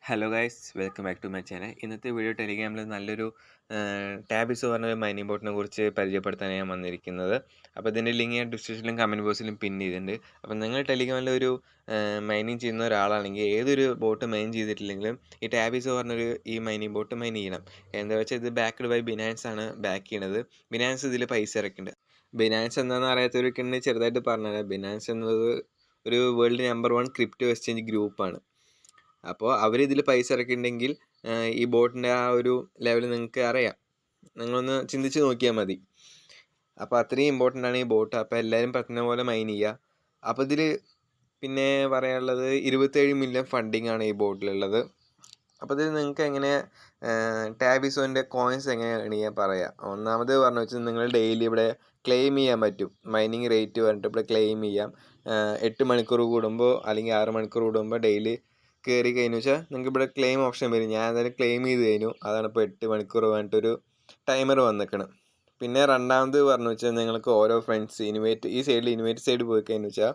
Hello guys, welcome back to my channel. ഇന്നത്തെ video ടെലിഗ്രാമിൽ നല്ലൊരു ടാബിസോ പറഞ്ഞ മൈനിങ് ബോട്ടിനെ കുറിച്ച് പരിചയപ്പെടുത്താനാണ് ഞാൻ വന്നിരിക്കുന്നത്. അപ്പോൾ ഇതിൻ്റെ ലിങ്ക് ഞാൻ ഡിസ്ക്രിപ്ഷനിലും കമൻറ്റ് ബോക്സിലും പിൻ ചെയ്തിട്ടുണ്ട്. അപ്പോൾ നിങ്ങൾ ടെലിഗ്രാമിൽ ഒരു മൈനിങ് ചെയ്യുന്ന ഒരാളാണെങ്കിൽ ഏതൊരു ബോട്ട് മൈൻ ചെയ്തിട്ടില്ലെങ്കിലും ഈ ടാബിസോ പറഞ്ഞൊരു ഈ മൈനിങ് ബോട്ട് മൈൻ ചെയ്യണം. എന്താ വെച്ചാൽ ഇത് ബാക്ക്ഡ് ബൈ ബിനാൻസ് ആണ് ബാക്ക് ചെയ്യണത്. ബിനാൻസ് ഇതിൽ പൈസ ഇറക്കുന്നുണ്ട്. ബിനാൻസ് എന്താണെന്ന് അറിയാത്തവർക്കുണ്ട് ചെറുതായിട്ട് പറഞ്ഞുതരാം. ബിനാൻസ് എന്നത് ഒരു വേൾഡ് നമ്പർ 1 ക്രിപ്റ്റോ എക്സ്ചേഞ്ച് ഗ്രൂപ്പാണ്. അപ്പോൾ അവരിതിൽ പൈസ ഇറക്കിയിട്ടുണ്ടെങ്കിൽ ഈ ബോട്ടിൻ്റെ ആ ഒരു ലെവൽ നിങ്ങൾക്ക് അറിയാം. നിങ്ങളൊന്ന് ചിന്തിച്ച് നോക്കിയാൽ മതി. അപ്പോൾ അത്രയും ഇമ്പോർട്ടൻ്റ് ആണ് ഈ ബോട്ട്. അപ്പോൾ എല്ലാവരും പറ്റുന്ന പോലെ മൈൻ ചെയ്യുക. അപ്പോൾ ഇതിൽ പിന്നെ പറയാനുള്ളത് 27 മില്യൺ ഫണ്ടിങ് ആണ് ഈ ബോട്ടിലുള്ളത്. അപ്പോൾ ഇതിൽ നിങ്ങൾക്ക് എങ്ങനെ ടാബിസോൻ്റെ കോയിൻസ് എങ്ങനെ ചെയ്യാൻ പറയാം. ഒന്നാമത് പറഞ്ഞു വെച്ചാൽ നിങ്ങൾ ഡെയിലി ഇവിടെ ക്ലെയിം ചെയ്യാൻ പറ്റും. മൈനിങ് റേറ്റ് പറഞ്ഞിട്ട് ഇവിടെ ക്ലെയിം ചെയ്യാം. 8 മണിക്കൂർ കൂടുമ്പോൾ അല്ലെങ്കിൽ 6 മണിക്കൂർ കൂടുമ്പോൾ ഡെയിലി കയറി കഴിഞ്ഞു വെച്ചാൽ നിങ്ങൾക്ക് ഇവിടെ ക്ലെയിം ഓപ്ഷൻ വരും. ഞാൻ എന്തായാലും ക്ലെയിം ചെയ്ത് കഴിഞ്ഞു. അതാണ് ഇപ്പോൾ 8 മണിക്കൂർ പറഞ്ഞിട്ടൊരു ടൈമർ വന്നിക്കണം. പിന്നെ രണ്ടാമത് പറഞ്ഞു വെച്ചാൽ നിങ്ങൾക്ക് ഓരോ ഫ്രണ്ട്സ് ഈ സൈഡിൽ ഇൻവൈറ്റ് സൈഡ് പോയി കഴിഞ്ഞു വെച്ചാൽ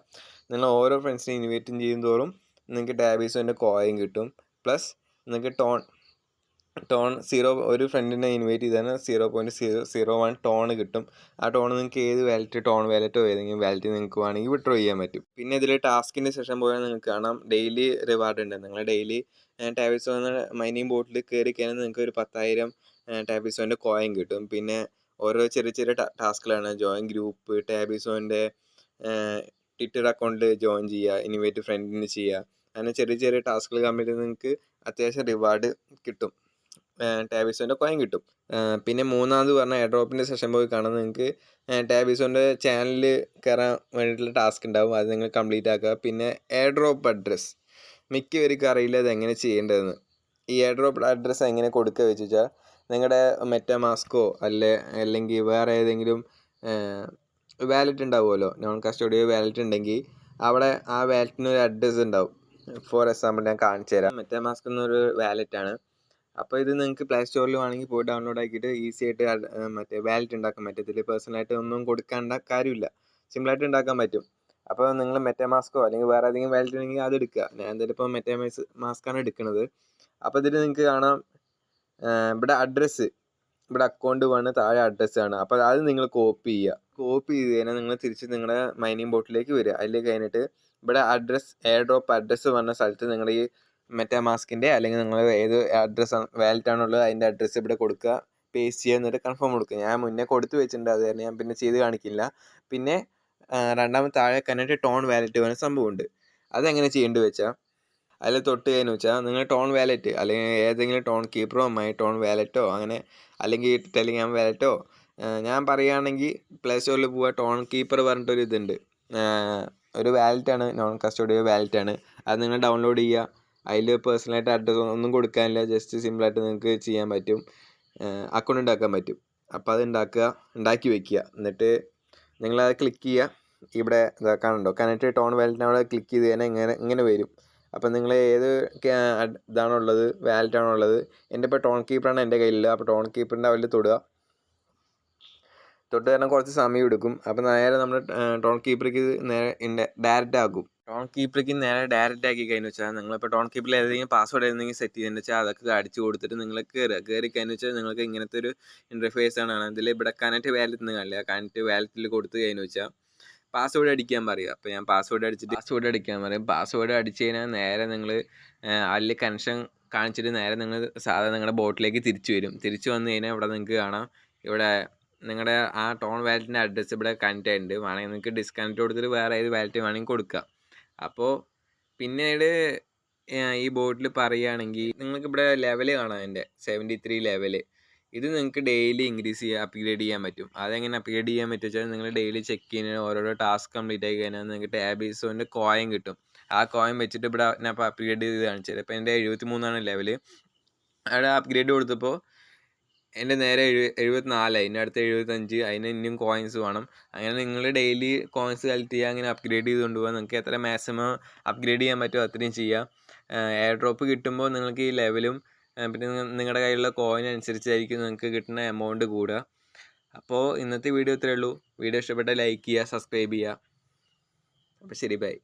നിങ്ങൾ ഓരോ ഫ്രണ്ട്സിനെ ഇൻവൈറ്റും ചെയ്യും തോറും നിങ്ങൾക്ക് ടാബിസോൻ്റെ കോയിൻ കിട്ടും. പ്ലസ് നിങ്ങൾക്ക് ടോൺ ഒരു ഫ്രണ്ടിനെ ഇൻവൈറ്റ് ചെയ്താൽ 0.001 ടോൺ കിട്ടും. ആ ടോൺ നിങ്ങൾക്ക് ഏത് വാലറ്റോ ഏതെങ്കിലും വാലറ്റ് നിങ്ങൾക്ക് വേണമെങ്കിൽ വിഡ്രോ ചെയ്യാൻ പറ്റും. പിന്നെ ഇതിൽ ടാസ്കിൻ്റെ സെഷൻ പോയാൽ നിങ്ങൾക്ക് കാണാം ഡെയിലി റിവാർഡ് ഉണ്ട്. നിങ്ങൾ ഡെയിലി ടാബിസോ എന്ന മൈനിങ് ബോട്ടിൽ കയറി കഴിഞ്ഞാൽ നിങ്ങൾക്ക് ഒരു 10,000 ടാബിസോൻ്റെ കോയിൻ കിട്ടും. പിന്നെ ഓരോ ചെറിയ ചെറിയ ടാസ്കുകളാണ്. ജോയിൻ ഗ്രൂപ്പ്, ടാബിസോൻ്റെ ട്വിറ്റർ അക്കൗണ്ട് ജോയിൻ ചെയ്യുക, ഇൻവൈറ്റ് ഫ്രണ്ടിന് ചെയ്യുക, അങ്ങനെ ചെറിയ ചെറിയ ടാസ്കുകൾ കംപ്ലീറ്റ് ചെയ്ത് നിങ്ങൾക്ക് അത്യാവശ്യം റിവാർഡ് കിട്ടും. ടാബിസോൻ്റെ കോയിൻ കിട്ടും. പിന്നെ മൂന്നാമത് പറഞ്ഞാൽ എയർ ഡ്രോപ്പിൻ്റെ സെഷൻ പോയി കാണാൻ നിങ്ങൾക്ക് ടാബിസോൻ്റെ ചാനലിൽ കയറാൻ വേണ്ടിയിട്ടുള്ള ടാസ്ക് ഉണ്ടാവും. അത് നിങ്ങൾ കംപ്ലീറ്റ് ആക്കുക. പിന്നെ എയർ ഡ്രോപ്പ് അഡ്രസ്സ് മിക്കവർക്കും അറിയില്ല അത് എങ്ങനെ ചെയ്യേണ്ടതെന്ന്. ഈ എയർ ഡ്രോപ്പ് അഡ്രസ്സ് എങ്ങനെ കൊടുക്കുക വെച്ച് വെച്ചാൽ നിങ്ങളുടെ മെറ്റാമാസ്കോ അല്ലെങ്കിൽ വേറെ ഏതെങ്കിലും വാലറ്റ് ഉണ്ടാവുമല്ലോ, നോൺ കസ്റ്റോഡിയൽ വാലറ്റ് ഉണ്ടെങ്കിൽ അവിടെ ആ വാലറ്റിന് ഒരു അഡ്രസ്സ് ഉണ്ടാവും. ഫോർ എക്സാമ്പിൾ ഞാൻ കാണിച്ചു തരാം. മെറ്റാമാസ്ക് എന്നൊരു വാലറ്റാണ്. അപ്പോൾ ഇത് നിങ്ങൾക്ക് പ്ലേ സ്റ്റോറിൽ വേണമെങ്കിൽ പോയി ഡൗൺലോഡ് ആക്കിയിട്ട് ഈസി ആയിട്ട് വാലറ്റ് ഉണ്ടാക്കാൻ പറ്റും. ഇതിൽ പേഴ്സണലായിട്ട് ഒന്നും കൊടുക്കേണ്ട കാര്യമില്ല, സിമ്പിളായിട്ട് ഉണ്ടാക്കാൻ പറ്റും. അപ്പോൾ നിങ്ങൾ മെറ്റാമാസ്കോ അല്ലെങ്കിൽ വേറെ ഏതെങ്കിലും വാലറ്റ് ഉണ്ടെങ്കിൽ അത് എടുക്കുക. ഞാൻ എന്തായാലും ഇപ്പോൾ മെറ്റാമാസ്കാണ് എടുക്കുന്നത്. അപ്പോൾ ഇതിൽ നിങ്ങൾക്ക് കാണാം ഇവിടെ അഡ്രസ്സ്, ഇവിടെ അക്കൗണ്ട് വേണം, താഴെ അഡ്രസ്സാണ്. അപ്പോൾ അത് നിങ്ങൾ കോപ്പി ചെയ്യുക. കോപ്പി ചെയ്ത് കഴിഞ്ഞാൽ നിങ്ങൾ തിരിച്ച് നിങ്ങളുടെ മൈനിങ് ബോട്ടിലേക്ക് വരിക. അതിൽ കഴിഞ്ഞിട്ട് ഇവിടെ അഡ്രസ്സ്, എയർ ഡ്രോപ്പ് അഡ്രസ്സ് പറഞ്ഞ സ്ഥലത്ത് നിങ്ങൾ ഈ മെറ്റാമാസ്കിൻ്റെ അല്ലെങ്കിൽ നിങ്ങൾ ഏത് അഡ്രസ്സ് വാലറ്റ് ആണുള്ളത് അതിൻ്റെ അഡ്രസ്സ് ഇവിടെ കൊടുക്കുക, പേസ്റ്റ് ചെയ്യുക, എന്നിട്ട് കൺഫേം കൊടുക്കുക. ഞാൻ മുന്നേ കൊടുത്തു വെച്ചിട്ടുണ്ട്, അത് തന്നെ ഞാൻ പിന്നെ ചെയ്ത് കാണിക്കില്ല. പിന്നെ രണ്ടാമത് താഴെ കണ്ടിട്ട് ടോൺ വാലറ്റ് പറഞ്ഞ സംഭവമുണ്ട്. അതെങ്ങനെ ചെയ്യേണ്ടത് വെച്ചാൽ അതിൽ തൊട്ട് കഴിഞ്ഞു വെച്ചാൽ നിങ്ങൾ ടോൺ വാലറ്റ് അല്ലെങ്കിൽ ഏതെങ്കിലും ടോൺ കീപ്പറോ ടോൺ വാലറ്റോ അങ്ങനെ അല്ലെങ്കിൽ ടെലിഗ്രാം വാലറ്റോ, ഞാൻ പറയുകയാണെങ്കിൽ പ്ലേ സ്റ്റോറിൽ പോവുക. ടോൺ കീപ്പർ പറഞ്ഞിട്ടൊരു ഇതുണ്ട്, ഒരു വാലറ്റാണ്, നോൺ കസ്റ്റോഡിയൽ വാലറ്റാണ്. അത് നിങ്ങൾ ഡൗൺലോഡ് ചെയ്യുക. അതിൽ പേഴ്സണലായിട്ട് അഡ്രസ്സ് ഒന്നും കൊടുക്കാനില്ല, ജസ്റ്റ് സിമ്പിളായിട്ട് നിങ്ങൾക്ക് ചെയ്യാൻ പറ്റും, അക്കൗണ്ട് ഉണ്ടാക്കാൻ പറ്റും. അപ്പോൾ അത് ഉണ്ടാക്കി വെക്കുക. എന്നിട്ട് നിങ്ങളത് ക്ലിക്ക് ചെയ്യുക. ഇവിടെ കാണുന്നുണ്ടോ കണക്ട് ടോൺ വാലറ്റിന് അവിടെ ക്ലിക്ക് ചെയ്ത് കഴിഞ്ഞാൽ ഇങ്ങനെ വരും. അപ്പോൾ നിങ്ങൾ ഏത് ഇതാണുള്ളത്, വാലറ്റാണുള്ളത്. എൻ്റെ ഇപ്പോൾ ടോൺ കീപ്പറാണ് എൻ്റെ കയ്യിലുള്ളത്. അപ്പോൾ ടോൺ കീപ്പറിൻ്റെ അവരിൽ തൊട്ട് കാരണം കുറച്ച് സമയം എടുക്കും. അപ്പോൾ നേരെ നമ്മൾ ടോൺ കീപ്പർക്ക് നേരെ ഡയറക്റ്റ് ആക്കും. ടോൺ കീപ്പർക്ക് നേരെ ഡയറക്റ്റ് ആക്കി കഴിഞ്ഞു വെച്ചാൽ നിങ്ങളിപ്പോൾ ടോൺ കീപ്പറിൽ ഏതെങ്കിലും പാസ്വേഡ് ഏതെങ്കിലും സെറ്റ് ചെയ്തെന്ന് വെച്ചാൽ അതൊക്കെ അടിച്ചു കൊടുത്തിട്ട് നിങ്ങൾ കയറി കഴിഞ്ഞു വെച്ചാൽ നിങ്ങൾക്ക് ഇങ്ങനത്തെ ഒരു ഇൻ്റർഫേസ് ആണ്. ഇതിൽ ഇവിടെ കണക്ട് വാലറ്റ് എന്ന് കാണില്ല. കണക്ട് വാലറ്റിൽ കൊടുത്ത് കഴിഞ്ഞു വെച്ചാൽ പാസ്വേഡ് അടിക്കാൻ പറയുക. അപ്പോൾ ഞാൻ പാസ്വേഡ് അടിക്കാൻ പറയും. പാസ്വേഡ് അടിച്ചു കഴിഞ്ഞാൽ നേരെ നിങ്ങൾ അതിൽ കണക്ഷൻ കാണിച്ചിട്ട് നേരെ നിങ്ങൾ സാധാരണ നിങ്ങളുടെ ബോട്ടിലേക്ക് തിരിച്ചു വരും. തിരിച്ചു വന്നു കഴിഞ്ഞാൽ ഇവിടെ നിങ്ങൾക്ക് കാണാം, ഇവിടെ നിങ്ങളുടെ ആ ടോൺ വാലറ്റിൻ്റെ അഡ്രസ്സ് ഇവിടെ കണക്റ്റ് ആയിട്ടുണ്ട്. വേണമെങ്കിൽ നിങ്ങൾക്ക് ഡിസ്കണക്റ്റ് കൊടുത്തിട്ട് വേറെ ഏത് വാലറ്റ് വേണമെങ്കിൽ കൊടുക്കുക. അപ്പോൾ പിന്നീട് ഈ ബോട്ടിൽ പറയുകയാണെങ്കിൽ നിങ്ങൾക്ക് ഇവിടെ ലെവൽ കാണാം, എൻ്റെ 73 ലെവല്. ഇത് നിങ്ങൾക്ക് ഡെയിലി ഇൻക്രീസ് ചെയ്യുക, അപ്ഗ്രേഡ് ചെയ്യാൻ പറ്റും. അതെങ്ങനെ അപ്ഗ്രേഡ് ചെയ്യാൻ പറ്റും വെച്ചാൽ നിങ്ങൾ ഡെയിലി ചെക്ക് ചെയ്യുന്ന ഓരോരോ ടാസ്ക് കംപ്ലീറ്റ് ആയി കഴിഞ്ഞാൽ നിങ്ങൾക്ക് ടാബിസോൻ്റെ കോയിൻ കിട്ടും. ആ കോയിൻ വെച്ചിട്ട് ഇവിടെ ഞാൻ ഇപ്പോൾ അപ്ഗ്രേഡ് ചെയ്ത് കാണിച്ചത്. ഇപ്പോൾ എൻ്റെ 73 ലെവല്. അവിടെ അപ്ഗ്രേഡ് കൊടുത്തപ്പോൾ എൻ്റെ നേരെ 74, അതിൻ്റെ അടുത്ത് 75, അതിന് ഇനിയും കോയിൻസ് വേണം. അങ്ങനെ നിങ്ങൾ ഡെയിലി കോയിൻസ് കളക്ട് ചെയ്യുക, അങ്ങനെ അപ്ഗ്രേഡ് ചെയ്ത് കൊണ്ടുപോകാം. നിങ്ങൾക്ക് എത്ര മാക്സിമം അപ്ഗ്രേഡ് ചെയ്യാൻ പറ്റുമോ അത്രയും ചെയ്യുക. എയർ ഡ്രോപ്പ് കിട്ടുമ്പോൾ നിങ്ങൾക്ക് ഈ ലെവലും പിന്നെ നിങ്ങളുടെ കയ്യിലുള്ള കോയിൻ അനുസരിച്ചായിരിക്കും നിങ്ങൾക്ക് കിട്ടുന്ന എമൗണ്ട് കൂടുക. അപ്പോൾ ഇന്നത്തെ വീഡിയോ ഇത്രയേ ഉള്ളൂ. വീഡിയോ ഇഷ്ടപ്പെട്ടാൽ ലൈക്ക് ചെയ്യുക, സബ്സ്ക്രൈബ് ചെയ്യുക. അപ്പോൾ ശരി, ബൈ.